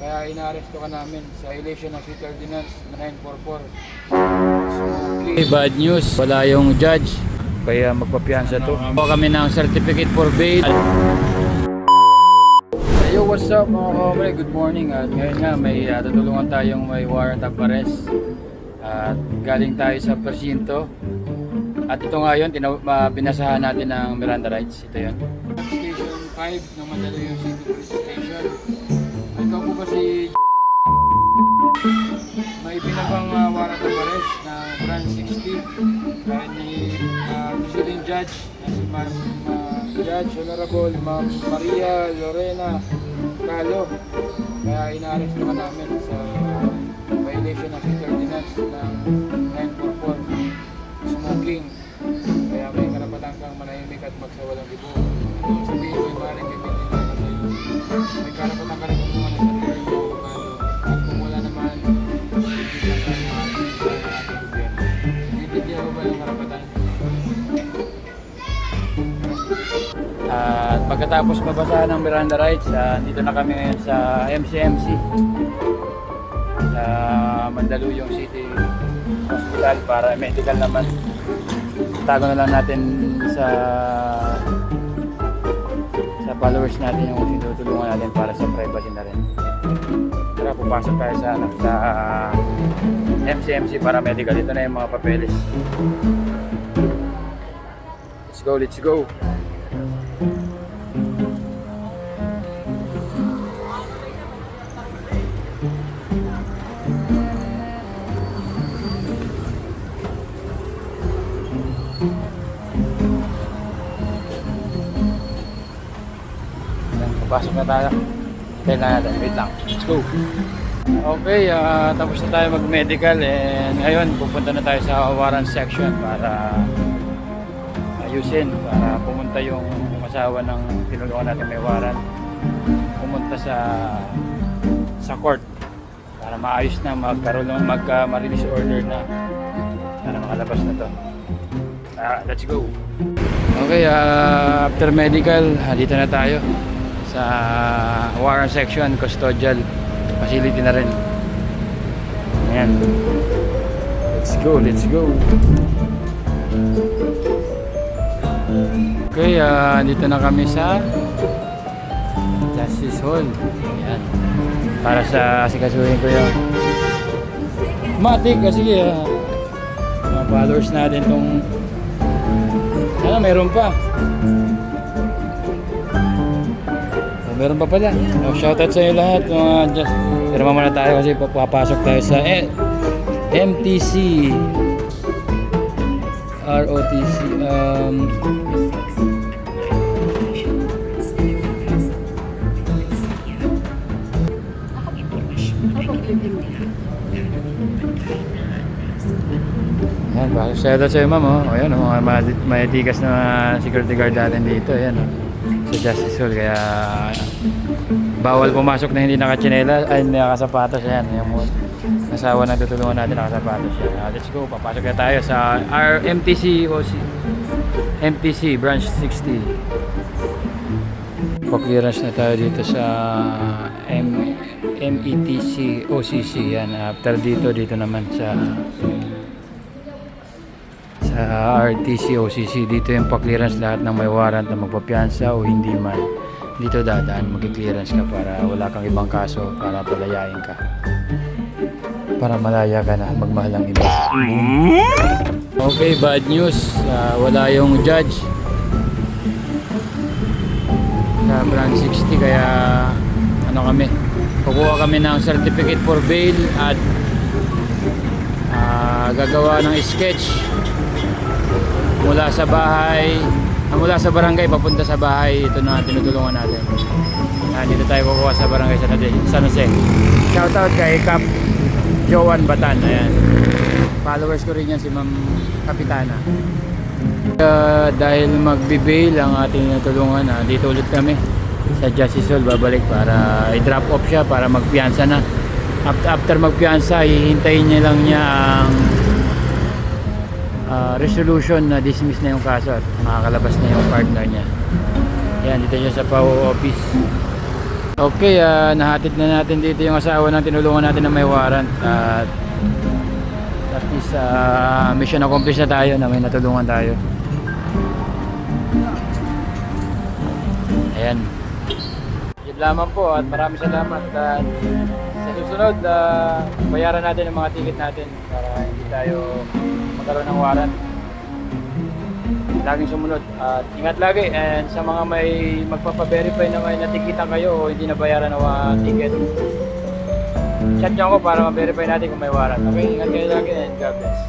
Kaya inaaresto ka namin sa violation ng City Ordinance 944. Okay, bad news. Wala yung judge. Kaya magpapiyansa to. Kuha kami ng certificate for bail. Yo, what's up mga kamay? Good morning. At ngayon nga may tutulungan tayong may warrant of arrest. At galing tayo sa presinto. At ito nga yun, binasahan natin ng Miranda rights. Ito yun. Station 5 ng Mandaluyong City Police Station. Ikaw po ba si may binabang warrant of arrest ng branch 60 kaya ni President Judge na si Judge Honorable Ma'am Maria Lorena Calo. Kaya inaaresto ka namin sa violation ng City Ordinance ng 944 smoking. Kaya may karapatan kang manahimik at magsawalang libo. Kung sabihin mo yung maaaring gamitin na kasi may karapatan ka rin kumuha ng sarili mo at kung wala naman bibigyan ka ng mga sa ating gobyerno. Bibigyan mo ba yung karapatan? At pagkatapos mabasahan ng Miranda rights, dito na kami ngayon sa MCMC sa Mandaluyong City Hospital para medical naman. Tago na lang natin sa followers natin yung sinutulungan natin para sa privacy na rin. Tara, pupasok tayo sa MCMC para medical. Ito na yung mga papeles. Let's go, let's go. Pasok na tayo. Kailangan natin. Wait lang. Let's go. Okay, tapos na tayo mag-medical and ngayon pupunta na tayo sa warrant section para ayusin, para pumunta yung asawa ng tinulungan natin may warrant. Pumunta sa court para maayos na magkaroon ng ma-release order na para makalabas na to. Let's go. Okay, after medical, dito na tayo sa warrant section, custodial facility na rin. Ayan. Let's go, let's go. Okay, dito na kami sa Justice Hall. Ayan. Para sa asikasuhin ko yung matik. Sige, mga followers natin tong sana mayroon pa. Meron pa pala. Shoutout sa inyo lahat. Firma muna tayo kasi papasok tayo sa MTC ROTC Ayan, shoutout sa inyo ma'am. Ayan, may tigas na security guard natin dito. Ayan, sa Justice Hall, kaya bawal pumasok na hindi naka-chinela ay nakasapatos. Ayan, yung asawa na tutulungan natin nakasapatos. Let's go, papasok na tayo sa MTC branch 60. Pa-clearance na tayo dito sa METC OCC. Yan, after dito naman sa RTC OCC. Dito yung pa-clearance lahat ng may warrant na magpapiyansa o hindi man. Dito dadaan, mag-clearance ka para wala kang ibang kaso, para palayain ka, para malaya ka na magmahal ang iba. Okay, bad news. Wala yung judge sa branch 60, kaya kukuha kami ng certificate for bail at gagawa ng sketch mula sa barangay papunta sa bahay. Ito na tinutulungan natin. Dito tayo kukuha sa barangay San Jose. Shoutout kay Cap Joan Batan. Ayan, followers ko rin yan, si Ma'am Kapitana. Dahil magbe-bail ang ating tinutulungan, dito ulit kami sa Justice Hall. Babalik para i-drop off siya para magpiyansa na. After magpiyansa, hihintayin niya lang niya ang resolution na dismiss na yung kaso at makakalabas na yung partner niya. Yan, dito siya sa PAO office. Okay, nahatid na natin dito yung asawa ng tinulungan natin na may warrant. At least mission accomplished na tayo na may natulungan tayo. Ayan. Yun lamang po at maraming salamat. At sa susunod, bayaran natin ang mga ticket natin para hindi tayo magkaroon ng warrant. Laging sumunod at ingat lagi, and sa mga may magpapa-verify na may natikitan kayo o hindi nabayaran ng ticket, chat nyo ako para ma-verify natin kung may warrant. Okay, ingat kayo lagi and God bless.